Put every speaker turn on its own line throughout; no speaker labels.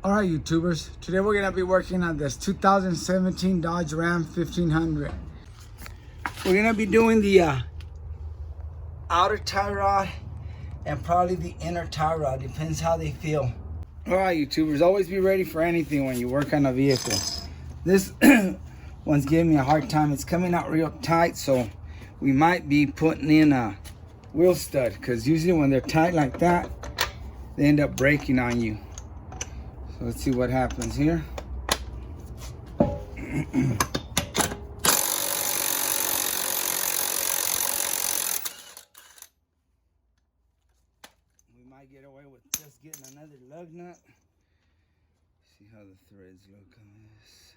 All right, YouTubers. Today we're gonna be working on this 2017 Dodge Ram 1500. We're gonna be doing the outer tie rod and probably the inner tie rod. Depends how they feel. All right, YouTubers. Always be ready for anything when you work on a vehicle. This one's giving me a hard time. It's coming out real tight, so we might be putting in a wheel stud, because usually when they're tight like that, they end up breaking on you. So let's see what happens here. We might get away with just getting another lug nut. See how the threads look on this.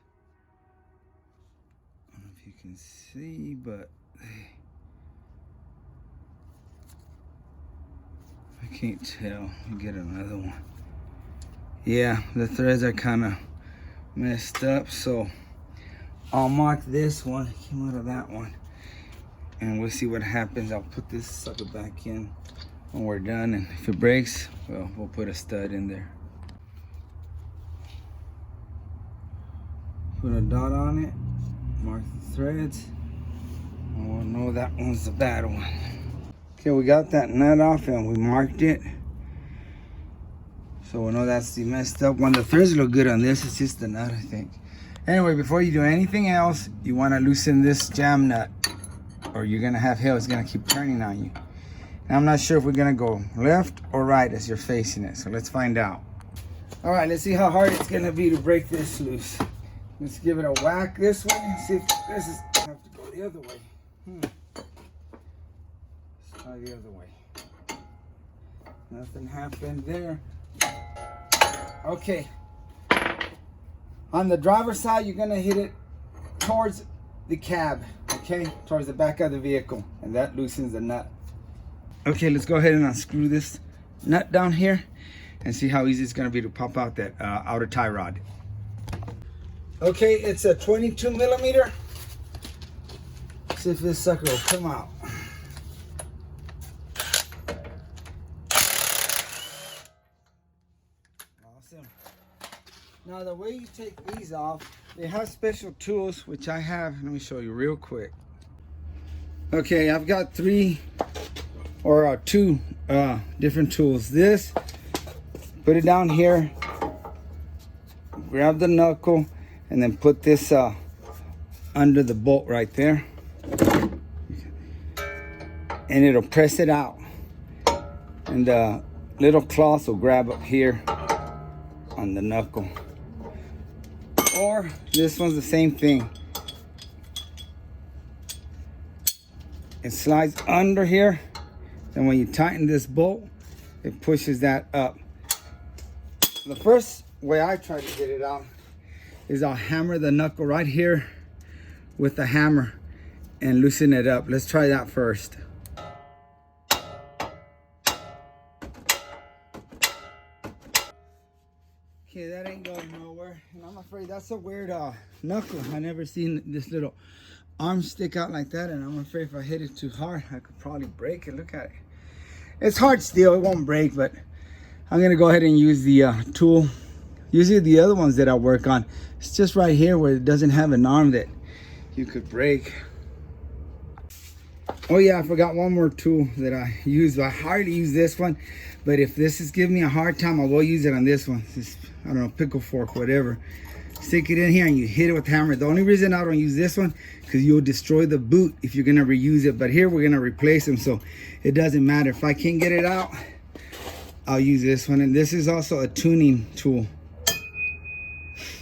I don't know if you can see, but I can't tell. You get another one. Yeah, the threads are kind of messed up, so I'll mark this one. It came out of that one, and we'll see what happens. I'll put this sucker back in when we're done, and if it breaks, well, we'll put a stud in there. Put a dot on it, mark the threads, and we'll know that one's the bad one. Okay, we got that nut off and we marked it. So we know that's the messed up one. The threads look good on this. It's just the nut, I think. Anyway, before you do anything else, you want to loosen this jam nut, or you're going to have hell. It's going to keep turning on you. And I'm not sure if we're going to go left or right as you're facing it. So let's find out. All right, let's see how hard it's going to be to break this loose. Let's give it a whack this way. See if this is going to have to go the other way. Let's try the other way. Nothing happened there. Okay, on the driver's side, you're gonna hit it towards the cab, okay, towards the back of the vehicle, and that loosens the nut. Okay, let's go ahead and unscrew this nut down here and see how easy it's gonna be to pop out that outer tie rod. Okay, it's a 22 millimeter. See if this sucker will come out. Now the way you take these off, they have special tools, which I have. Let me show you real quick. Okay, I've got two different tools. This, put it down here, grab the knuckle, and then put this under the bolt right there. And it'll press it out. And the little claws will grab up here on the knuckle. Or this one's the same thing. It slides under here, and when you tighten this bolt, it pushes that up. The first way I try to get it out is I'll hammer the knuckle right here with the hammer and loosen it up. Let's try that first. Okay, that ain't going nowhere, and I'm afraid that's a weird knuckle. I never seen this little arm stick out like that, and I'm afraid if I hit it too hard, I could probably break it. Look at it. It's hard steel, it won't break, but I'm gonna go ahead and use the tool. Usually the other ones that I work on, it's just right here where it doesn't have an arm that you could break. Oh yeah, I forgot one more tool that I use. I hardly use this one, but if this is giving me a hard time, I will use it on this one. This, I don't know, pickle fork, whatever. Stick it in here and you hit it with the hammer. The only reason I don't use this one, because you'll destroy the boot if you're gonna reuse it. But here we're gonna replace them, so it doesn't matter. If I can't get it out, I'll use this one. And this is also a tuning tool.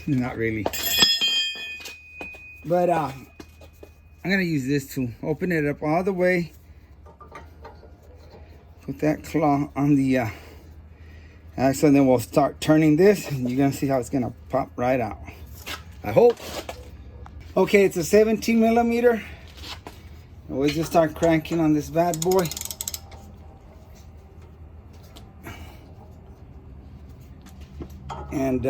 Not really. But I'm gonna use this tool. Open it up all the way. Put that claw on the axle, and then we'll start turning this, and you're gonna see how it's gonna pop right out. I hope. Okay, it's a 17 millimeter. And we'll just start cranking on this bad boy. And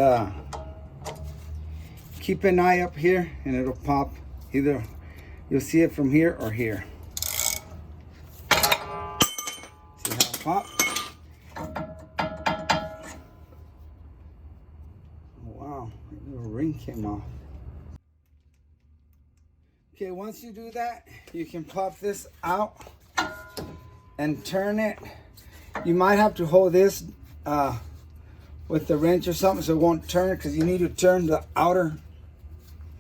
keep an eye up here, and it'll pop. Either you'll see it from here or here. See how it pops? the ring came off. Okay, once you do that, you can pop this out and turn it. You might have to hold this with the wrench or something so it won't turn, because you need to turn the outer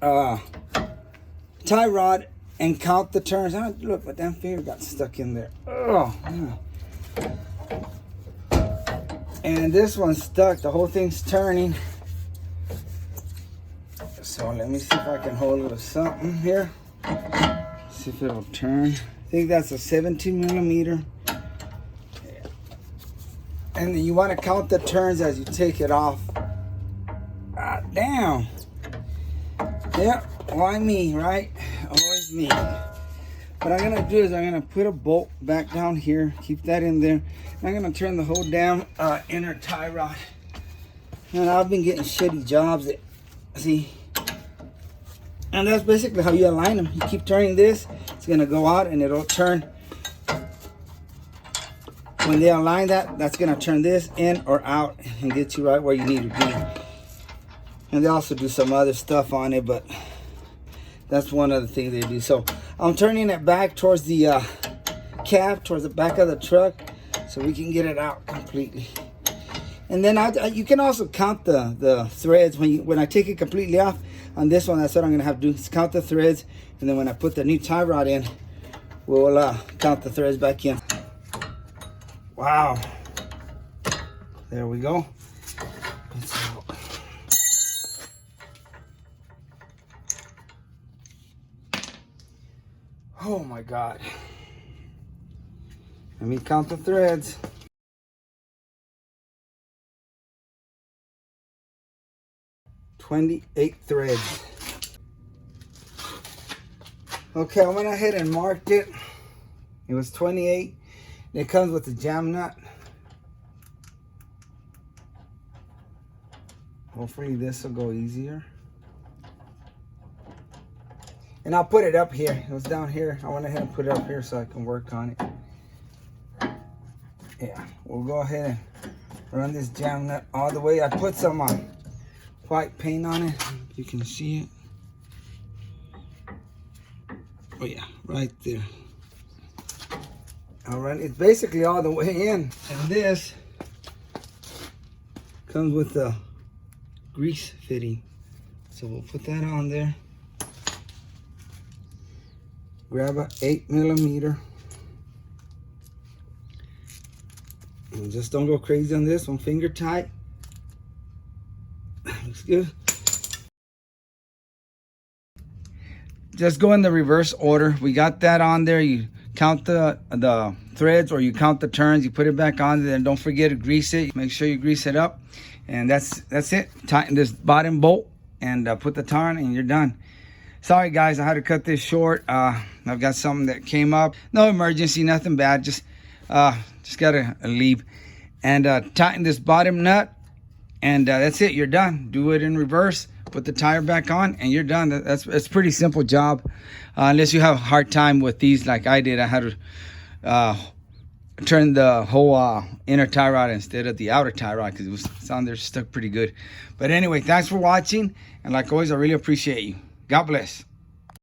tie rod and count the turns. Oh, look, my damn finger got stuck in there. Oh, yeah. And this one's stuck. The whole thing's turning. So let me see if I can hold a little something here. See if it'll turn. I think that's a 17mm. And then you want to count the turns as you take it off. Ah, damn. Yep, why me, right? Always me. What I'm gonna do is I'm gonna put a bolt back down here, keep that in there. And I'm gonna turn the whole damn inner tie rod. And I've been getting shitty jobs that, see? And that's basically how you align them. You keep turning this, it's gonna go out and it'll turn. When they align that, that's gonna turn this in or out and get you right where you need to be. And they also do some other stuff on it, but that's one of the things they do. So I'm turning it back towards the cab, towards the back of the truck, so we can get it out completely. And then you can also count the threads when I take it completely off. On this one, that's what I'm gonna have to do, is count the threads, and then when I put the new tie rod in, we'll count the threads back in. Wow. There we go. Oh my God. Let me count the threads. 28 threads. Okay, I went ahead and marked it. It was 28. It comes with a jam nut. Hopefully this will go easier. And I'll put it up here. It was down here. I went ahead and put it up here so I can work on it. Yeah, we'll go ahead and run this jam nut all the way. I put some white paint on it. You can see it. Oh yeah, right there. I'll run it basically all the way in. And this comes with the grease fitting. So we'll put that on there. Grab a 8mm. And just don't go crazy on this one. Finger tight. Looks good. Just go in the reverse order. We got that on there. You count the threads, or you count the turns. You put it back on there. And don't forget to grease it. Make sure you grease it up. And that's it. Tighten this bottom bolt and put the tar on, and you're done. Sorry guys, I had to cut this short. I've got something that came up. No emergency, nothing bad. Just gotta leave. And tighten this bottom nut, and that's it. You're done. Do it in reverse. Put the tire back on, and you're done. It's a pretty simple job, unless you have a hard time with these like I did. I had to turn the whole inner tie rod instead of the outer tie rod, because it's on there stuck pretty good. But anyway, thanks for watching, and like always, I really appreciate you. God bless.